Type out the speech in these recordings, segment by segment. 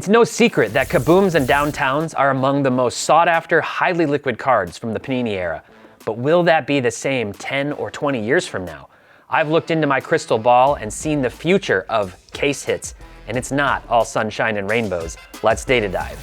It's no secret that Kabooms and Downtowns are among the most sought after, highly liquid cards from the Panini era. But will that be the same 10 or 20 years from now? I've looked into my crystal ball and seen the future of case hits, and it's not all sunshine and rainbows. Let's data dive.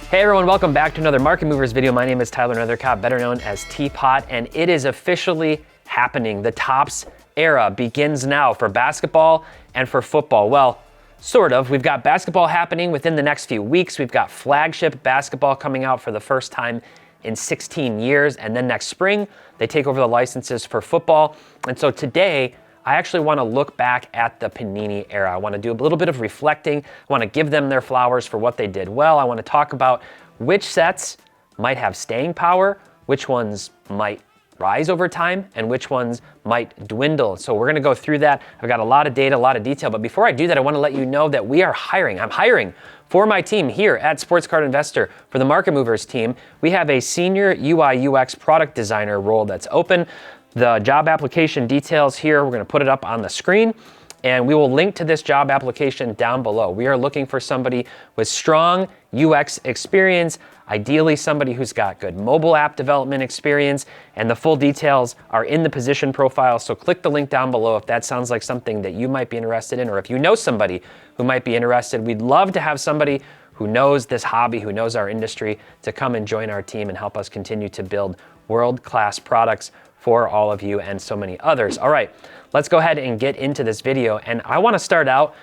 Hey everyone, welcome back to another Market Movers video. My name is Tyler Nethercott, better known as Teapot, and it is officially happening. The Topps era begins now for basketball and for football. Well, sort of. We've got basketball happening within the next few weeks. We've got flagship basketball coming out for the first time in 16 years, and then next spring, they take over the licenses for football. And so today, I actually want to look back at the Panini era. I want to do a little bit of reflecting. I want to give them their flowers for what they did well. I want to talk about which sets might have staying power, which ones might rise over time, and which ones might dwindle. So we're going to go through that. I've got a lot of data, a lot of detail, but before I do that, I want to let you know that we are hiring. I'm hiring for my team here at Sports Card Investor. For the Market Movers team, we have a senior UI UX product designer role that's open. The job application details here, we're going to put it up on the screen, and we will link to this job application down below. We are looking for somebody with strong UX experience, ideally somebody who's got good mobile app development experience, and the full details are in the position profile. So click the link down below if that sounds like something that you might be interested in, or if you know somebody who might be interested. We'd love to have somebody who knows this hobby, who knows our industry, to come and join our team and help us continue to build world-class products for all of you and so many others. All right, let's go ahead and get into this video. And I want to start out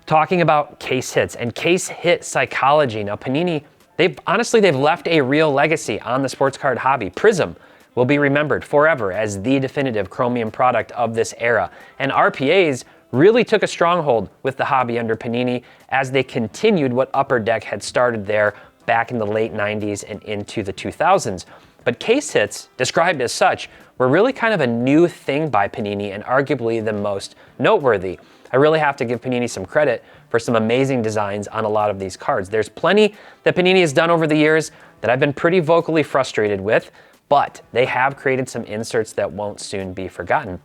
talking about case hits and case hit psychology. Now, Panini, they've left a real legacy on the sports card hobby. Prism will be remembered forever as the definitive chromium product of this era. And RPAs really took a stronghold with the hobby under Panini as they continued what Upper Deck had started there back in the late 90s and into the 2000s. But case hits, described as such, were really kind of a new thing by Panini and arguably the most noteworthy. I really have to give Panini some credit for some amazing designs on a lot of these cards. There's plenty that Panini has done over the years that I've been pretty vocally frustrated with, but they have created some inserts that won't soon be forgotten.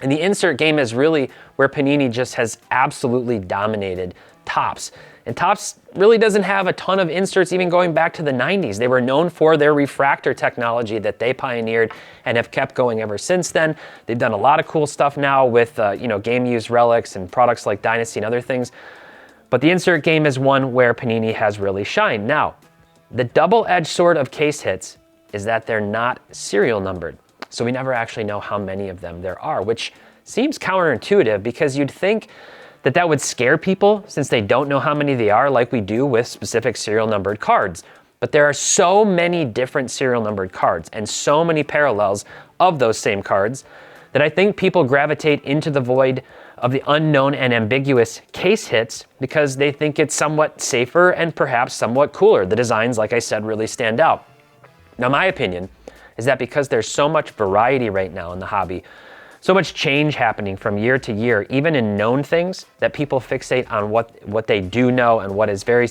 And the insert game is really where Panini just has absolutely dominated Topps. And Topps really doesn't have a ton of inserts even going back to the 90s. They were known for their refractor technology that they pioneered and have kept going ever since then. They've done a lot of cool stuff now with game-used relics and products like Dynasty and other things. But the insert game is one where Panini has really shined. Now, the double-edged sword of case hits is that they're not serial numbered. So we never actually know how many of them there are, which seems counterintuitive because you'd think that would scare people since they don't know how many they are, like we do with specific serial numbered cards. But there are so many different serial numbered cards and so many parallels of those same cards that I think people gravitate into the void of the unknown and ambiguous case hits because they think it's somewhat safer and perhaps somewhat cooler. The designs, like I said, really stand out. Now, my opinion is that because there's so much variety right now in the hobby, so much change happening from year to year, even in known things, that people fixate on what they do know and what is very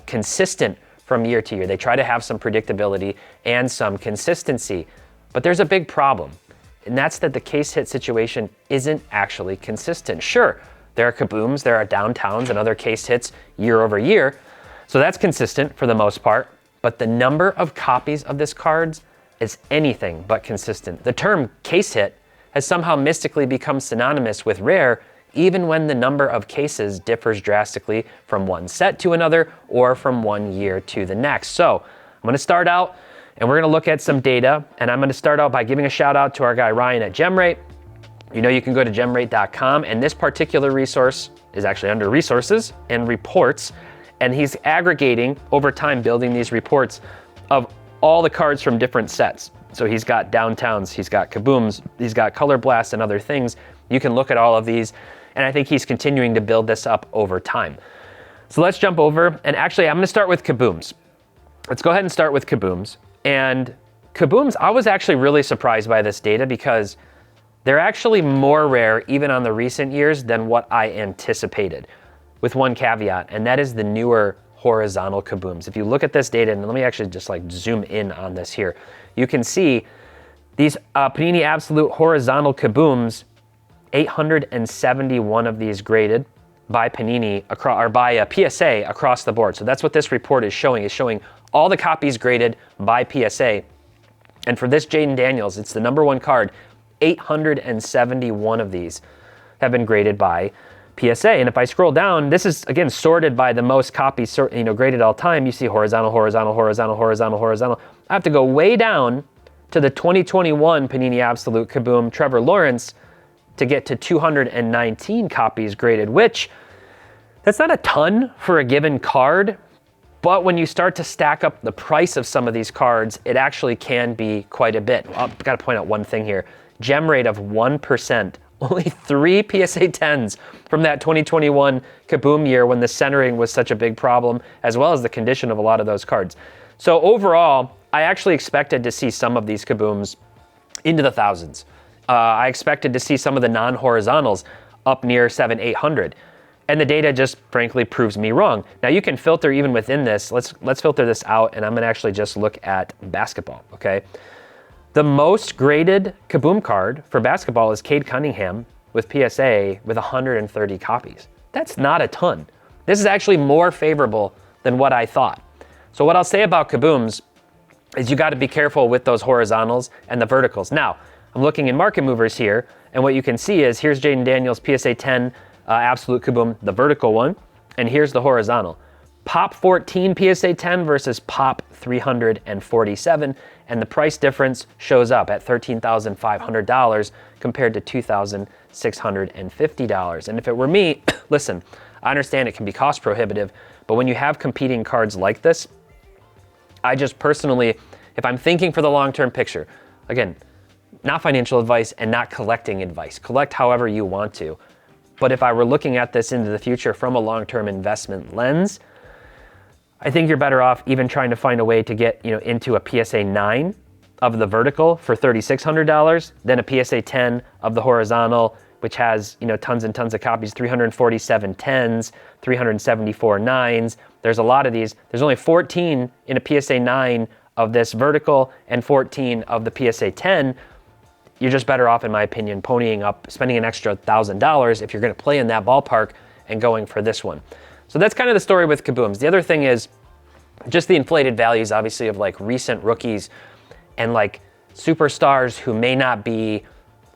consistent from year to year. They try to have some predictability and some consistency. But there's a big problem, and that's that the case hit situation isn't actually consistent. Sure, there are Kabooms, there are Downtowns and other case hits year over year, so that's consistent for the most part, but the number of copies of this cards is anything but consistent. The term case hit has somehow mystically become synonymous with rare, even when the number of cases differs drastically from one set to another or from one year to the next. So I'm going to start out and we're going to look at some data, and I'm going to start out by giving a shout out to our guy Ryan at GemRate. You know, you can go to gemrate.com, and this particular resource is actually under resources and reports, and he's aggregating over time, building these reports of all the cards from different sets. So he's got Downtowns, he's got Kabooms, he's got Color Blast and other things. You can look at all of these, and I think he's continuing to build this up over time. So let's jump over, and actually I'm gonna start with Kabooms. Let's go ahead and start with Kabooms. And Kabooms, I was actually really surprised by this data because they're actually more rare even on the recent years than what I anticipated, with one caveat, and that is the newer horizontal Kabooms. If you look at this data, and let me actually just zoom in on this here, you can see these Panini Absolute horizontal Kabooms 871 of these graded by Panini or by PSA across the board. So that's what this report is showing all the copies graded by PSA. And for this Jaden Daniels, it's the number one card. 871 of these have been graded by PSA. And if I scroll down, this is again sorted by the most copies, graded all time. You see horizontal, horizontal, horizontal, horizontal, horizontal. I have to go way down to the 2021 Panini Absolute Kaboom Trevor Lawrence to get to 219 copies graded, which that's not a ton for a given card, but when you start to stack up the price of some of these cards, it actually can be quite a bit. Well, I've got to point out one thing here. Gem rate of 1%. Only 3 PSA 10s from that 2021 Kaboom year when the centering was such a big problem, as well as the condition of a lot of those cards. So overall, I actually expected to see some of these Kabooms into the thousands. I expected to see some of the non-horizontals up near 700-800. And the data just frankly proves me wrong. Now you can filter even within this. Let's filter this out, and I'm gonna actually just look at basketball, okay? The most graded Kaboom card for basketball is Cade Cunningham with PSA with 130 copies. That's not a ton. This is actually more favorable than what I thought. So what I'll say about Kabooms is you gotta be careful with those horizontals and the verticals. Now, I'm looking in market movers here, and what you can see is here's Jaden Daniels PSA 10 Absolute Kaboom, the vertical one, and here's the horizontal. Pop 14 PSA 10 versus Pop 347, and the price difference shows up at $13,500 compared to $2,650. And if it were me, listen, I understand it can be cost prohibitive, but when you have competing cards like this, I just personally, if I'm thinking for the long-term picture, again, not financial advice and not collecting advice. Collect however you want to. But if I were looking at this into the future from a long-term investment lens, I think you're better off even trying to find a way to get into a PSA 9 of the vertical for $3,600 than a PSA 10 of the horizontal, which has tons and tons of copies, 347 10s, 374 9s. There's a lot of these. There's only 14 in a PSA 9 of this vertical and 14 of the PSA 10. You're just better off, in my opinion, ponying up, spending an extra $1,000 if you're going to play in that ballpark and going for this one. So that's kind of the story with Kabooms. The other thing is just the inflated values, obviously, of like recent rookies and like superstars who may not be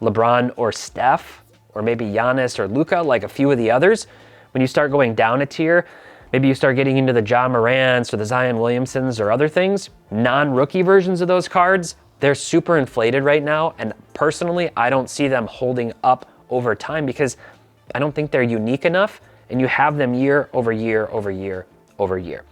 LeBron or Steph, or maybe Giannis or Luka, like a few of the others. When you start going down a tier, maybe you start getting into the Ja Morants or the Zion Williamsons or other things, non-rookie versions of those cards, they're super inflated right now, and personally, I don't see them holding up over time because I don't think they're unique enough, and you have them year over year over year over year.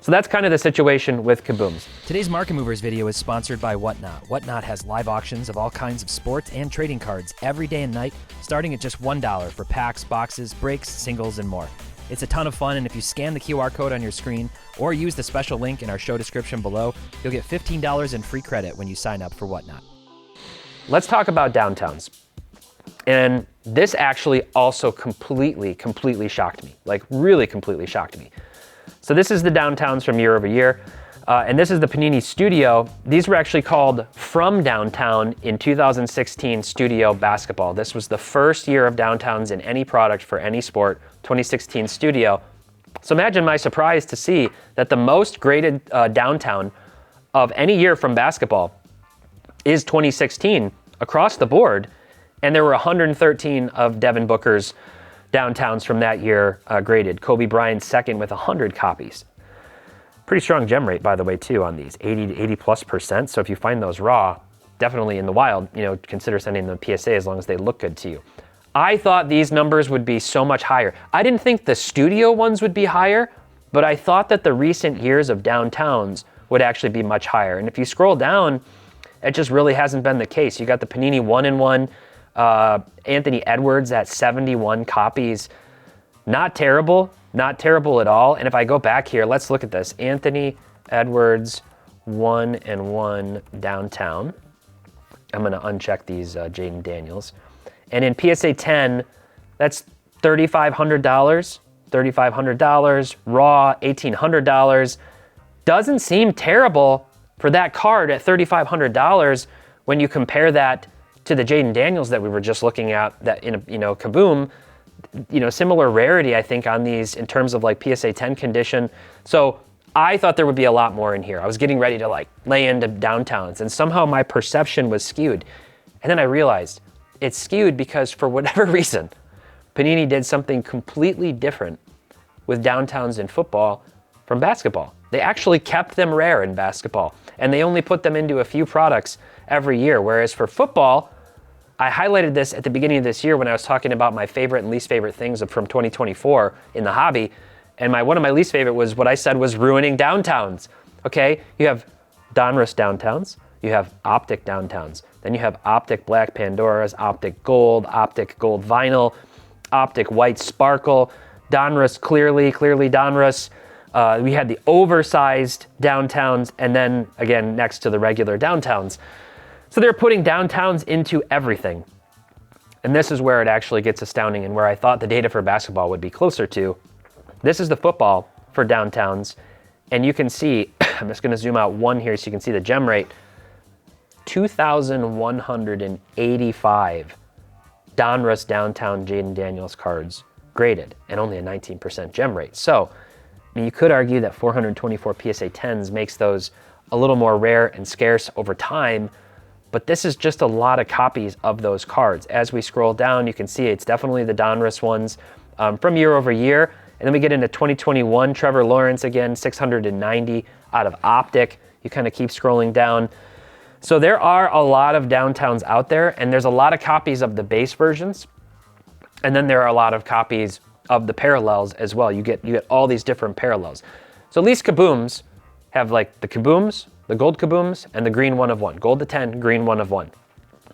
So that's kind of the situation with Kabooms. Today's Market Movers video is sponsored by Whatnot. Whatnot has live auctions of all kinds of sports and trading cards every day and night, starting at just $1 for packs, boxes, breaks, singles, and more. It's a ton of fun, and if you scan the QR code on your screen or use the special link in our show description below, you'll get $15 in free credit when you sign up for Whatnot. Let's talk about downtowns. And this actually also completely shocked me, like really completely shocked me. So this is the downtowns from year over year, and this is the Panini Studio. These were actually called From Downtown in 2016 Studio Basketball. This was the first year of downtowns in any product for any sport, 2016 Studio. So imagine my surprise to see that the most graded downtown of any year from basketball is 2016 across the board, and there were 113 of Devin Booker's downtowns from that year graded. Kobe Bryant's second with 100 copies. Pretty strong gem rate, by the way, too, on these, 80+%. So if you find those raw, definitely in the wild, consider sending them PSA as long as they look good to you. I thought these numbers would be so much higher. I didn't think the studio ones would be higher, but I thought that the recent years of downtowns would actually be much higher. And if you scroll down, it just really hasn't been the case. You got the Panini 1-in-1, Anthony Edwards at 71 copies. Not terrible at all. And if I go back here, let's look at this. Anthony Edwards 1-in-1 downtown. I'm gonna uncheck these Jaden Daniels. And in PSA 10, that's $3,500, raw $1,800. Doesn't seem terrible for that card at $3,500 when you compare that to the Jaden Daniels that we were just looking at, that in Kaboom, similar rarity, I think, on these in terms of like PSA 10 condition. So I thought there would be a lot more in here. I was getting ready to like lay into downtowns, and somehow my perception was skewed. And then I realized it's skewed because for whatever reason, Panini did something completely different with downtowns in football from basketball. They actually kept them rare in basketball, and they only put them into a few products every year. Whereas for football, I highlighted this at the beginning of this year when I was talking about my favorite and least favorite things from 2024 in the hobby. And one of my least favorite was what I said was ruining downtowns. Okay, you have Donruss downtowns, you have Optic downtowns, then you have Optic Black Pandoras, Optic Gold Vinyl, Optic White Sparkle, Donruss clearly Donruss. We had the oversized downtowns, and then again next to the regular downtowns. So they're putting downtowns into everything. And this is where it actually gets astounding, and where I thought the data for basketball would be closer to. This is the football for downtowns, and you can see, I'm just going to zoom out one here so you can see the gem rate, 2,185 Donruss Downtown Jaden Daniels cards graded, and only a 19% gem rate. So, you could argue that 424 PSA 10s makes those a little more rare and scarce over time, but this is just a lot of copies of those cards. As we scroll down, you can see it's definitely the Donruss ones from year over year. And then we get into 2021, Trevor Lawrence again, 690 out of Optic. You kind of keep scrolling down. So there are a lot of downtowns out there, and there's a lot of copies of the base versions. And then there are a lot of copies of the parallels as well. You get all these different parallels. So at least Kabooms have like the Kabooms, the gold Kabooms, and the green 1 of 1. Gold to 10, green 1 of 1.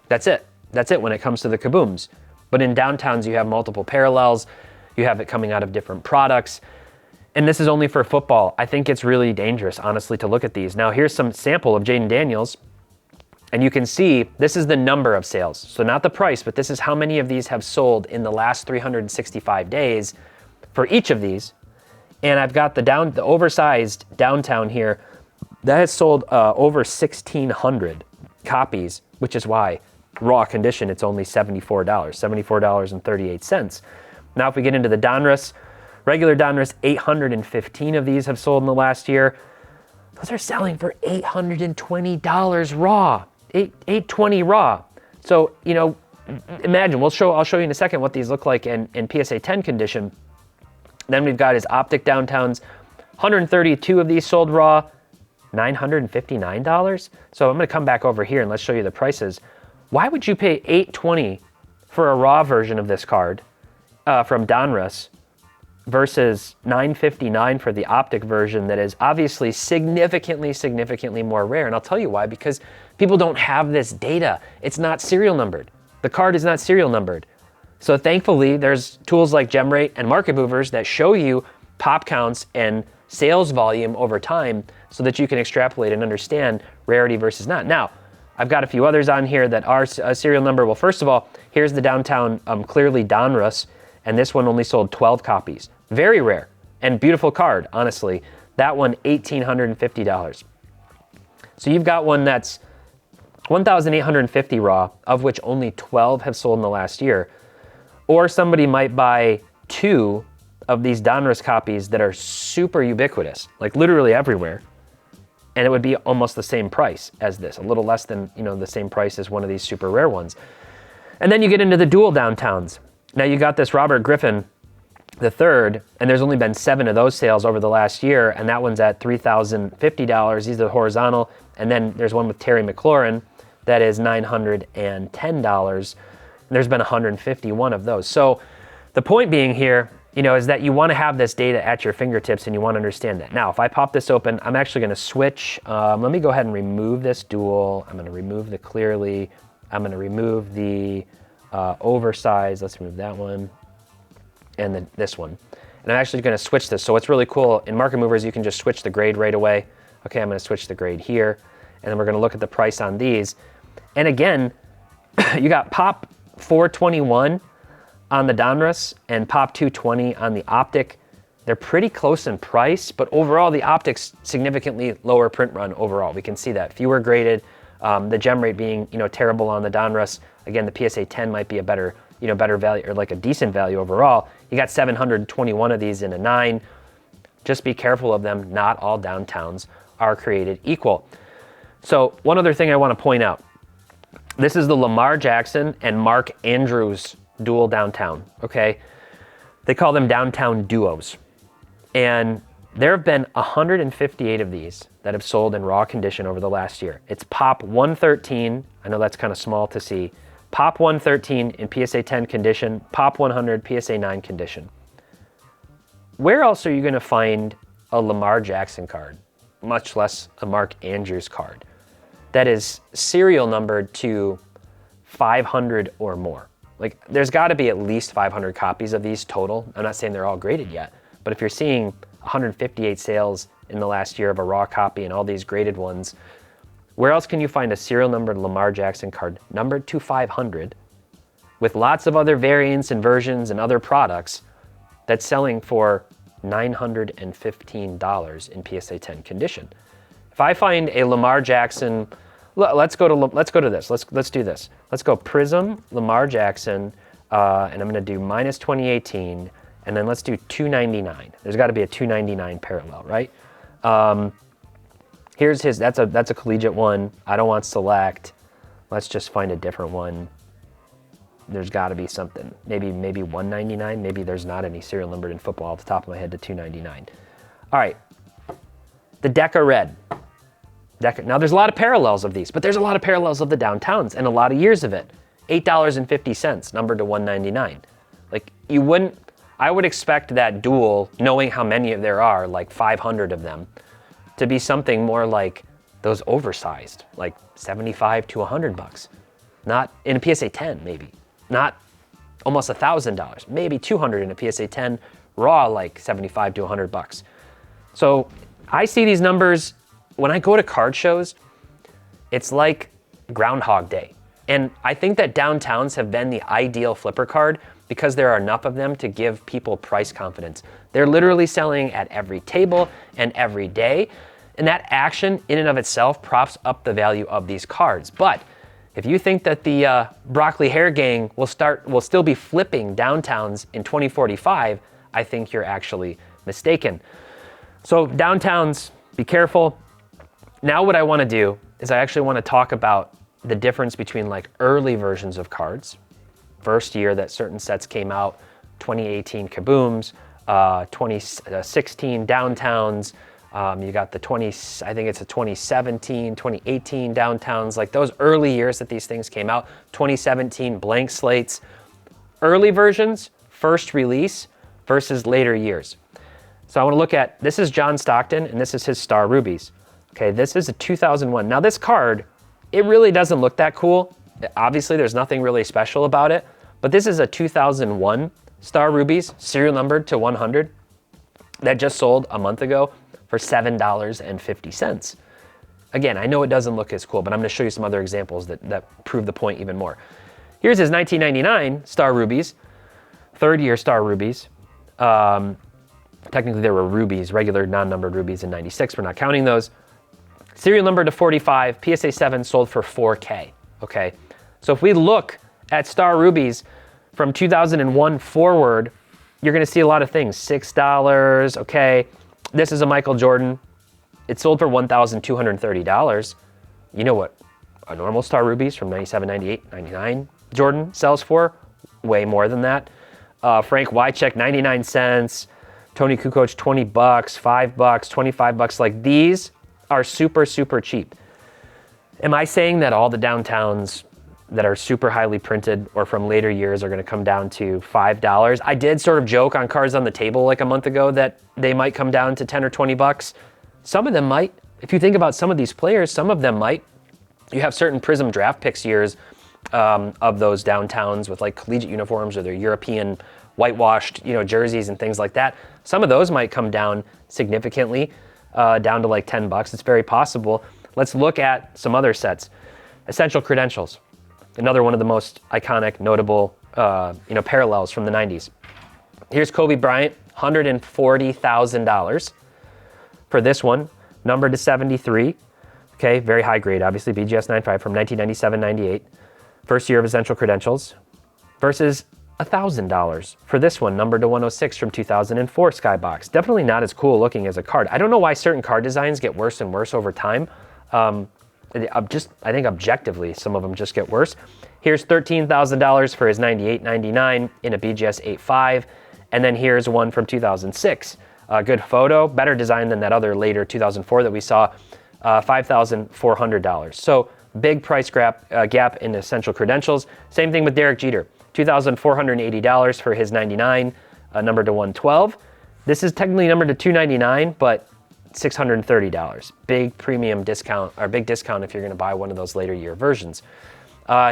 That's it. That's it when it comes to the Kabooms. But in downtowns, you have multiple parallels. You have it coming out of different products. And this is only for football. I think it's really dangerous, honestly, to look at these. Now, here's some sample of Jaden Daniels. And you can see this is the number of sales. So not the price, but this is how many of these have sold in the last 365 days for each of these. And I've got the oversized downtown here. That has sold over 1,600 copies, which is why raw condition, it's only $74, $74.38. Now, if we get into the Donruss, regular Donruss, 815 of these have sold in the last year. Those are selling for $820 raw, $820 raw. So, imagine, I'll show you in a second what these look like in PSA 10 condition. Then we've got his Optic downtowns, 132 of these sold raw, $959. So I'm gonna come back over here and let's show you the prices. Why would you pay $820 for a raw version of this card from Donruss versus $959 for the Optic version that is obviously significantly more rare? And I'll tell you why, because people don't have this data. It's not serial numbered. The card is not serial numbered. So thankfully, there's tools like GemRate and Market Movers that show you pop counts and sales volume over time so that you can extrapolate and understand rarity versus not. Now, I've got a few others on here that are a serial number. Well, first of all, here's the downtown clearly Donruss, and this one only sold 12 copies. Very rare and beautiful card, honestly. That one, $1,850. So you've got one that's 1,850 raw, of which only 12 have sold in the last year. Or somebody might buy 2 of these Donruss copies that are super ubiquitous, like literally everywhere, and it would be almost the same price as this, a little less than the same price as one of these super rare ones. And then you get into the dual downtowns. Now you got this Robert Griffin III, and there's only been 7 of those sales over the last year, and that one's at $3,050. These are horizontal. And then there's one with Terry McLaurin that is $910. There's been 151 of those. So the point being here, is that you want to have this data at your fingertips and you want to understand that. Now, if I pop this open, I'm actually going to switch. Let me go ahead and remove this dual. I'm going to remove the clearly. I'm going to remove the oversized. Let's remove that one. And then this one. And I'm actually going to switch this. So what's really cool, in Market Movers, you can just switch the grade right away. Okay, I'm going to switch the grade here. And then we're going to look at the price on these. And again, you got Pop 421 on the Donruss and Pop 220 on the Optic. They're pretty close in price, but overall the Optic's significantly lower print run overall. We can see that. Fewer graded, The gem rate being, terrible on the Donruss. Again, the PSA 10 might be a better value, or like a decent value overall. You got 721 of these in a 9. Just be careful of them. Not all downtowns are created equal. So one other thing I want to point out. This is the Lamar Jackson and Mark Andrews dual downtown, okay? They call them downtown duos. And there have been 158 of these that have sold in raw condition over the last year. It's Pop 113. I know that's kind of small to see. Pop 113 in PSA 10 condition, Pop 100 PSA 9 condition. Where else are you going to find a Lamar Jackson card, much less a Mark Andrews card, that is serial numbered to 500 or more? Like, there's got to be at least 500 copies of these total. I'm not saying they're all graded yet, but if you're seeing 158 sales in the last year of a raw copy and all these graded ones, where else can you find a serial numbered Lamar Jackson card numbered to 500 with lots of other variants and versions and other products that's selling for $915 in PSA 10 condition? If I find a Lamar Jackson, let's go to this. Let's do this. Let's go Prism Lamar Jackson, and I'm going to do minus 2018, and then let's do 299. There's got to be a 299 parallel, right? Here's his. That's a collegiate one. I don't want select. Let's just find a different one. There's got to be something. Maybe 199. Maybe there's not any serial numbered in football off the top of my head to 299. All right. The Deca Red. Now, there's a lot of parallels of these, but there's a lot of parallels of the downtowns and a lot of years of it. $8.50, numbered to $199. Like, I would expect that dual, knowing how many there are, like 500 of them, to be something more like those oversized, like $75 to $100. Not in a PSA 10, maybe. Not almost $1,000, maybe $200 in a PSA 10, raw like $75 to $100. So I see these numbers. When I go to card shows, it's like Groundhog Day. And I think that downtowns have been the ideal flipper card because there are enough of them to give people price confidence. They're literally selling at every table and every day. And that action in and of itself props up the value of these cards. But if you think that the Broccoli Hair Gang will still be flipping downtowns in 2045, I think you're actually mistaken. So downtowns, be careful. Now what I want to do is I actually want to talk about the difference between like early versions of cards, first year that certain sets came out, 2018 Kabooms, 2016 Downtowns, you got the 2017, 2018 Downtowns, like those early years that these things came out, 2017 blank slates, early versions, first release versus later years. So I want to look at, this is John Stockton and this is his Star Rubies. Okay, this is a 2001. Now this card, it really doesn't look that cool. Obviously there's nothing really special about it, but this is a 2001 Star Rubies, serial numbered to 100, that just sold a month ago for $7.50. Again, I know it doesn't look as cool, but I'm gonna show you some other examples that prove the point even more. Here's his 1999 Star Rubies, third year Star Rubies. Technically there were rubies, regular non-numbered rubies in 96, we're not counting those. Serial number to 45, PSA 7 sold for $4K, okay? So if we look at Star Rubies from 2001 forward, you're gonna see a lot of things. $6, okay? This is a Michael Jordan. It sold for $1,230. You know what a normal Star Rubies from 97, 98, 99 Jordan sells for? Way more than that. Frank Wycheck, 99 cents. Tony Kukoc, $20, $5, $25. Like these are super, super cheap. Am I saying that all the downtowns that are super highly printed or from later years are going to come down to $5? I did sort of joke on Cards on the Table like a month ago that they might come down to 10 or $20. Some of them might. If you think about some of these players, some of them might. You have certain Prism draft picks years of those downtowns with like collegiate uniforms or their European whitewashed, jerseys and things like that. Some of those might come down significantly, down to like $10. It's very possible. Let's look at some other sets. Essential Credentials, another one of the most iconic, notable, parallels from the 90s. Here's Kobe Bryant, $140,000 for this one, numbered to 73, Okay, very high grade, obviously, BGS 95 from 1997-98. First year of Essential Credentials versus $1,000 for this one, numbered to 106 from 2004 Skybox. Definitely not as cool looking as a card. I don't know why certain card designs get worse and worse over time. I think objectively, some of them just get worse. Here's $13,000 for his 98-99 in a BGS 85. And then here's one from 2006. Good photo, better design than that other later 2004 that we saw, $5,400. So big price gap in Essential Credentials. Same thing with Derek Jeter, $2,480 for his 99, numbered to 112. This is technically numbered to 299, but $630. Big premium discount, or big discount if you're gonna buy one of those later year versions.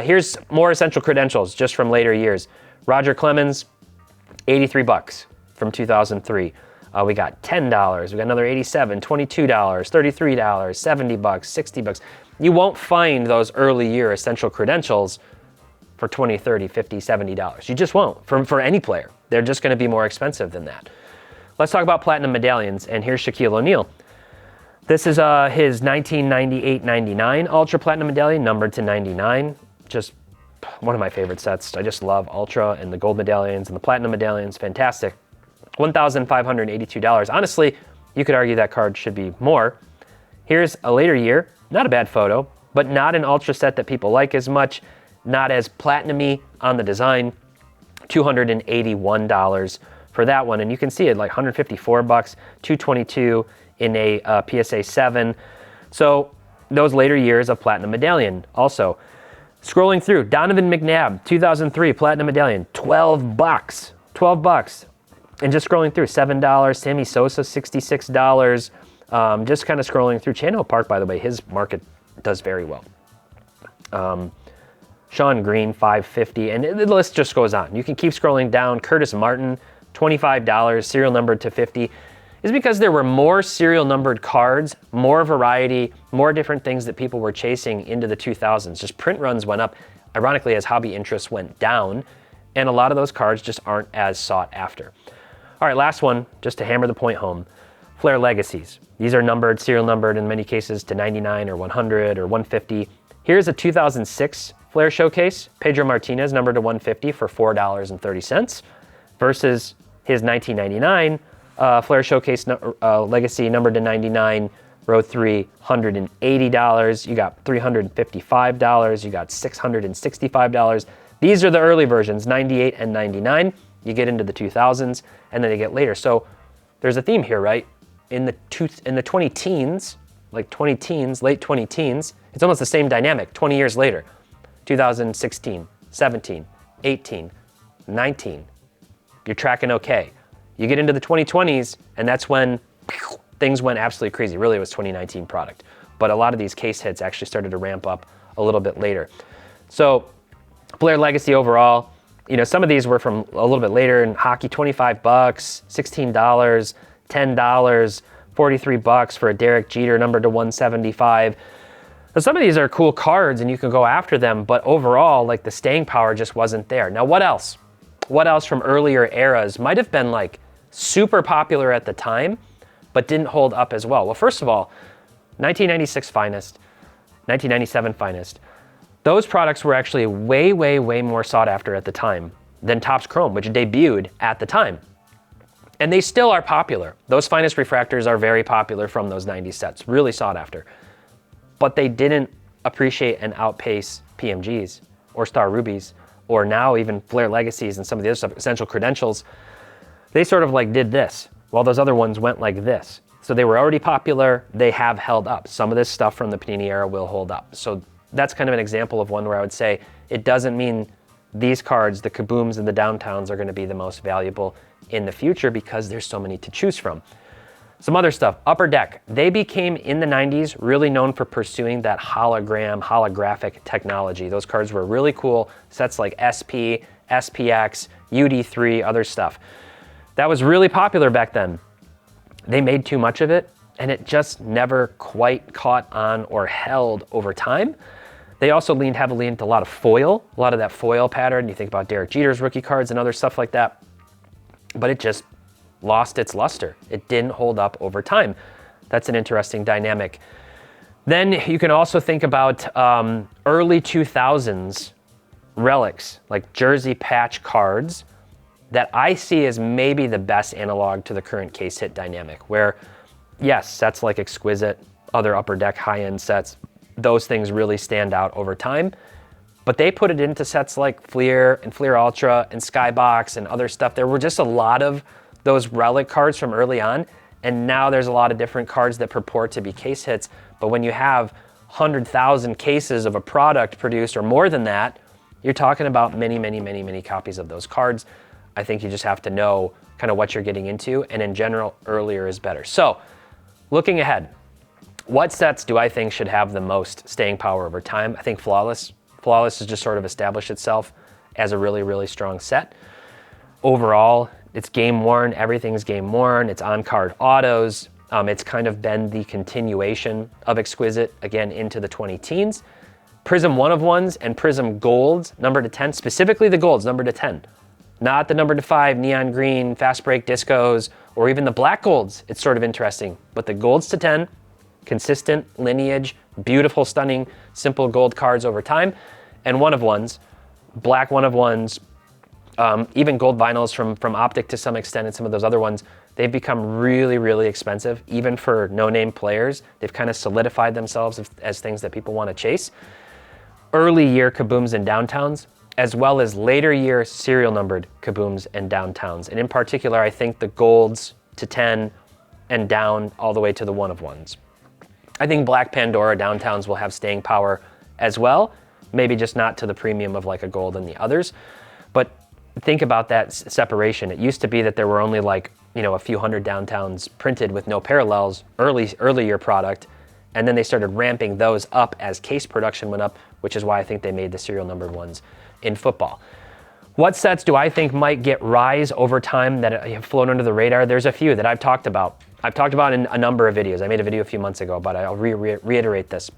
Here's more Essential Credentials just from later years. Roger Clemens, $83 from 2003. We got $10, we got another $87, $22, $33, $70, $60. You won't find those early year Essential Credentials for $20, $30, $50, $70. You just won't, for any player. They're just gonna be more expensive than that. Let's talk about Platinum Medallions, and here's Shaquille O'Neal. This is his 1998-99 Ultra Platinum Medallion, numbered to 99. Just one of my favorite sets. I just love Ultra and the gold medallions and the platinum medallions, fantastic. $1,582. Honestly, you could argue that card should be more. Here's a later year, not a bad photo, but not an Ultra set that people like as much, not as platinum-y on the design, $281 for that one. And you can see it like $154, $222 in a PSA 7. So those later years of Platinum Medallion also. Scrolling through, Donovan McNabb, 2003 Platinum Medallion, $12. And just scrolling through, $7. Sammy Sosa, $66. Just kind of scrolling through. Chan-Ho Park, by the way, his market does very well. Sean Green, $550, and the list just goes on. You can keep scrolling down. Curtis Martin, $25, serial numbered to 50. Is because there were more serial numbered cards, more variety, more different things that people were chasing into the 2000s. Just print runs went up, ironically, as hobby interests went down, and a lot of those cards just aren't as sought after. All right, last one, just to hammer the point home. Flair Legacies. These are numbered, serial numbered in many cases to 99 or 100 or 150. Here's a 2006 Flair Showcase, Pedro Martinez, numbered to 150 for $4.30 versus his 1999 Flair Showcase Legacy, numbered to 99, row 3, $180. You got $355. You got $665. These are the early versions, 98 and 99. You get into the 2000s, and then you get later. So there's a theme here, right? In the 20-teens, like 20-teens, late 20-teens, it's almost the same dynamic 20 years later. 2016, 17, 18, 19. You're tracking okay. You get into the 2020s, and that's when things went absolutely crazy. Really, it was 2019 product. But a lot of these case hits actually started to ramp up a little bit later. So Flair Legacy overall, you know, some of these were from a little bit later in hockey, $25, $16, $10, $43 for a Derek Jeter, numbered to 175. So some of these are cool cards and you can go after them, but overall, like the staying power just wasn't there. Now, what else? What else from earlier eras might have been like super popular at the time, but didn't hold up as well? Well, first of all, 1996 Finest, 1997 Finest, those products were actually way, way, way more sought after at the time than Topps Chrome, which debuted at the time. And they still are popular. Those Finest refractors are very popular from those 90s sets, really sought after. But they didn't appreciate and outpace PMGs or Star Rubies, or now even Flair Legacies and some of the other stuff, Essential Credentials. They sort of like did this, while those other ones went like this. So they were already popular, they have held up. Some of this stuff from the Panini era will hold up. So that's kind of an example of one where I would say it doesn't mean these cards, the Kabooms and the Downtowns, are gonna be the most valuable in the future because there's so many to choose from. Some other stuff, Upper Deck. They became, in the 90s, really known for pursuing that holographic technology. Those cards were really cool. Sets like SP, SPX, UD3, other stuff. That was really popular back then. They made too much of it, and it just never quite caught on or held over time. They also leaned heavily into a lot of foil, a lot of that foil pattern. You think about Derek Jeter's rookie cards and other stuff like that, but it just lost its luster. It didn't hold up over time. That's an interesting dynamic. Then you can also think about early 2000s relics, like jersey patch cards, that I see as maybe the best analog to the current case hit dynamic, where yes, sets like Exquisite, other Upper Deck high-end sets, those things really stand out over time, but they put it into sets like Fleer and Fleer Ultra and Skybox and other stuff. There were just a lot of those relic cards from early on, and now there's a lot of different cards that purport to be case hits, but when you have 100,000 cases of a product produced or more than that, you're talking about many copies of those cards. I think you just have to know kind of what you're getting into, and in general, earlier is better. So, looking ahead, what sets do I think should have the most staying power over time? I think Flawless. Flawless has just sort of established itself as a really strong set. Overall, it's game worn, everything's game worn, it's on-card autos. It's kind of been the continuation of Exquisite, again, into the 20 teens. Prism 1-of-1s and Prism Golds, number to 10, specifically the Golds, number to 10. Not the number to 5 neon green, fast break discos, or even the black golds. It's sort of interesting. But the golds to 10, consistent lineage, beautiful, stunning, simple gold cards over time. And 1-of-1s, black 1-of-1s, even gold vinyls from Optic to some extent, and some of those other ones, they've become really expensive, even for no-name players. They've kind of solidified themselves as things that people want to chase. Early year Kabooms and Downtowns, as well as later year serial numbered Kabooms and Downtowns. And in particular, I think the golds to 10 and down all the way to the 1-of-1s. I think Black Pandora Downtowns will have staying power as well, maybe just not to the premium of like a gold and the others. But think about that separation. It used to be that there were only like, a few hundred Downtowns printed with no parallels, early year product. And then they started ramping those up as case production went up, which is why I think they made the serial numbered ones in football. What sets do I think might get rise over time that have flown under the radar? There's a few that I've talked about. I've talked about in a number of videos. I made a video a few months ago, but I'll reiterate this.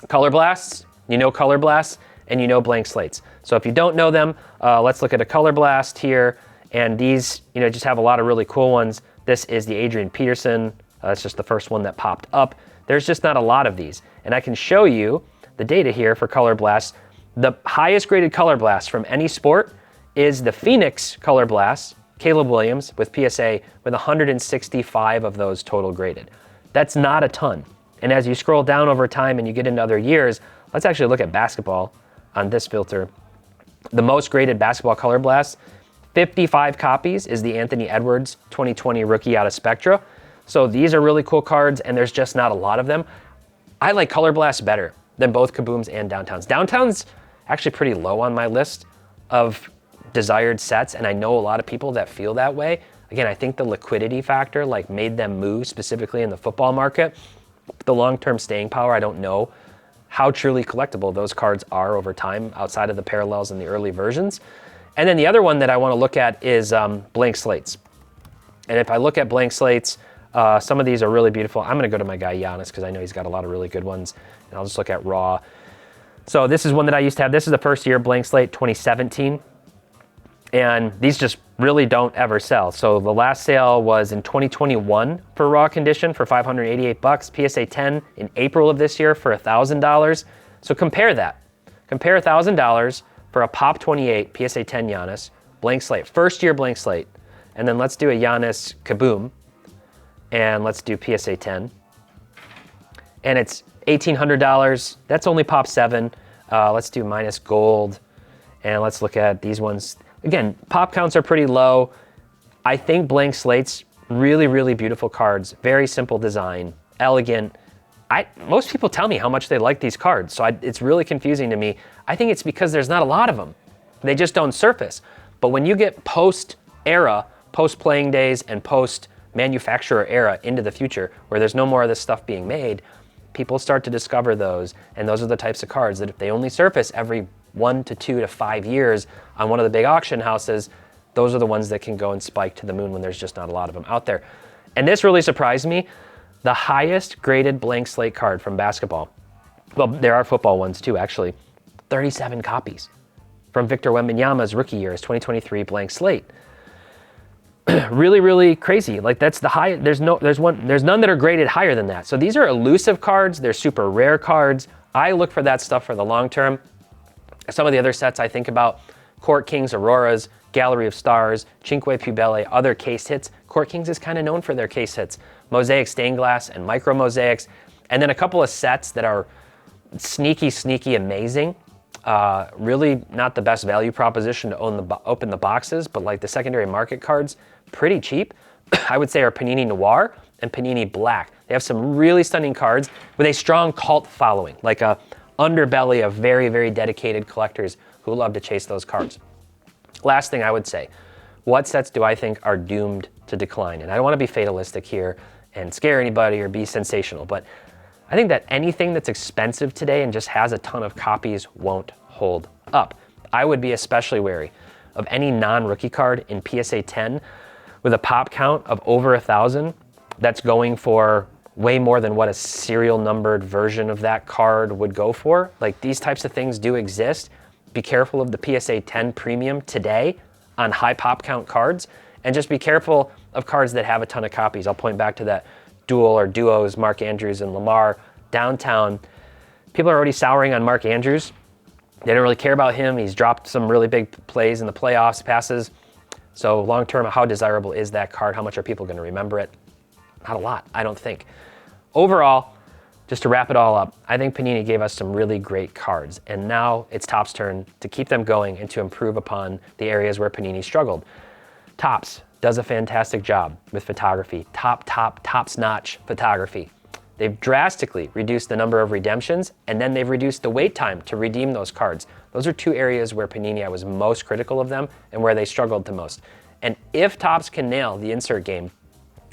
Color Blasts, Color Blasts, and Blank Slates. So if you don't know them, let's look at a Color Blast here. And these, just have a lot of really cool ones. This is the Adrian Peterson. That's just the first one that popped up. There's just not a lot of these. And I can show you the data here for Color Blast. The highest graded Color Blast from any sport is the Phoenix Color Blast, Caleb Williams with PSA, with 165 of those total graded. That's not a ton. And as you scroll down over time and you get into other years, let's actually look at basketball on this filter. The most graded basketball Color Blast, 55 copies, is the Anthony Edwards 2020 rookie out of Spectra. So these are really cool cards, and there's just not a lot of them. I like Color Blast better than both Kabooms and Downtowns. Downtowns actually pretty low on my list of desired sets, and I know a lot of people that feel that way. Again, I think the liquidity factor made them move specifically in the football market. The long-term staying power, I don't know how truly collectible those cards are over time outside of the parallels in the early versions. And then the other one that I want to look at is Blank Slates. And if I look at Blank Slates, some of these are really beautiful. I'm going to go to my guy Giannis because I know he's got a lot of really good ones. And I'll just look at raw. So this is one that I used to have. This is the first year Blank Slate 2017. And these just really don't ever sell. So the last sale was in 2021 for raw condition for $588. PSA 10 in April of this year for $1,000. So compare that. Compare $1,000 for a Pop 28 PSA 10 Giannis Blank Slate, first year Blank Slate. And then let's do a Giannis Kaboom. And let's do PSA 10. And it's $1,800. That's only Pop 7. Let's do minus gold. And let's look at these ones. Again, pop counts are pretty low. I think Blank Slates, really beautiful cards. Very simple design, elegant. Most people tell me how much they like these cards, so it's really confusing to me. I think it's because there's not a lot of them. They just don't surface. But when you get post-era, post-playing days, and post-manufacturer era into the future, where there's no more of this stuff being made, people start to discover those, and those are the types of cards that if they only surface every 1 to 2 to 5 years on one of the big auction houses, those are the ones that can go and spike to the moon when there's just not a lot of them out there. And this really surprised me. The highest graded Blank Slate card from basketball, well, there are football ones too, actually, 37 copies from Victor Wembanyama's rookie year, his 2023 Blank Slate. really, really crazy. Like that's the high, there's none that are graded higher than that. So these are elusive cards. They're super rare cards. I look for that stuff for the long term. Some of the other sets I think about, Court Kings, Auroras, Gallery of Stars, Cinque Pubelle, other case hits. Court Kings is kind of known for their case hits. Mosaic stained glass and micro mosaics. And then a couple of sets that are sneaky amazing. Really not the best value proposition to open the boxes, but like the secondary market cards, pretty cheap. I would say are Panini Noir and Panini Black. They have some really stunning cards with a strong cult following, like a underbelly of very, very dedicated collectors who love to chase those cards. Last thing I would say, what sets do I think are doomed to decline? And I don't want to be fatalistic here and scare anybody or be sensational, but I think that anything that's expensive today and just has a ton of copies won't hold up. I would be especially wary of any non-rookie card in PSA 10 with a pop count of over 1,000 that's going for way more than what a serial numbered version of that card would go for. Like these types of things do exist. Be careful of the PSA 10 premium today on high pop count cards, and just be careful of cards that have a ton of copies. I'll point back to that duel or duos, Mark Andrews and Lamar downtown. People are already souring on Mark Andrews. They don't really care about him. He's dropped some really big plays in the playoffs, passes. So long term, how desirable is that card? How much are people going to remember it? Not a lot, I don't think. Overall, just to wrap it all up, I think Panini gave us some really great cards, and now it's Topps' turn to keep them going and to improve upon the areas where Panini struggled. Topps does a fantastic job with photography, top-notch photography. They've drastically reduced the number of redemptions, and then they've reduced the wait time to redeem those cards. Those are two areas where Panini, I was most critical of them and where they struggled the most. And if Topps can nail the insert game,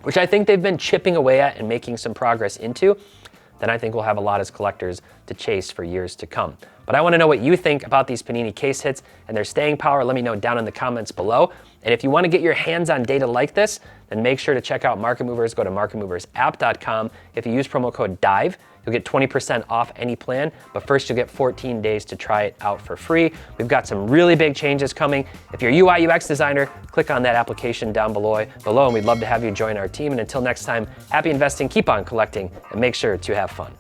which I think they've been chipping away at and making some progress into, then I think we'll have a lot as collectors to chase for years to come. But I want to know what you think about these Panini case hits and their staying power. Let me know down in the comments below. And if you want to get your hands on data like this, then make sure to check out Market Movers. Go to marketmoversapp.com. If you use promo code DIVE, you'll get 20% off any plan, but first you'll get 14 days to try it out for free. We've got some really big changes coming. If you're a UI UX designer, click on that application down below, and we'd love to have you join our team. And until next time, happy investing, keep on collecting, and make sure to have fun.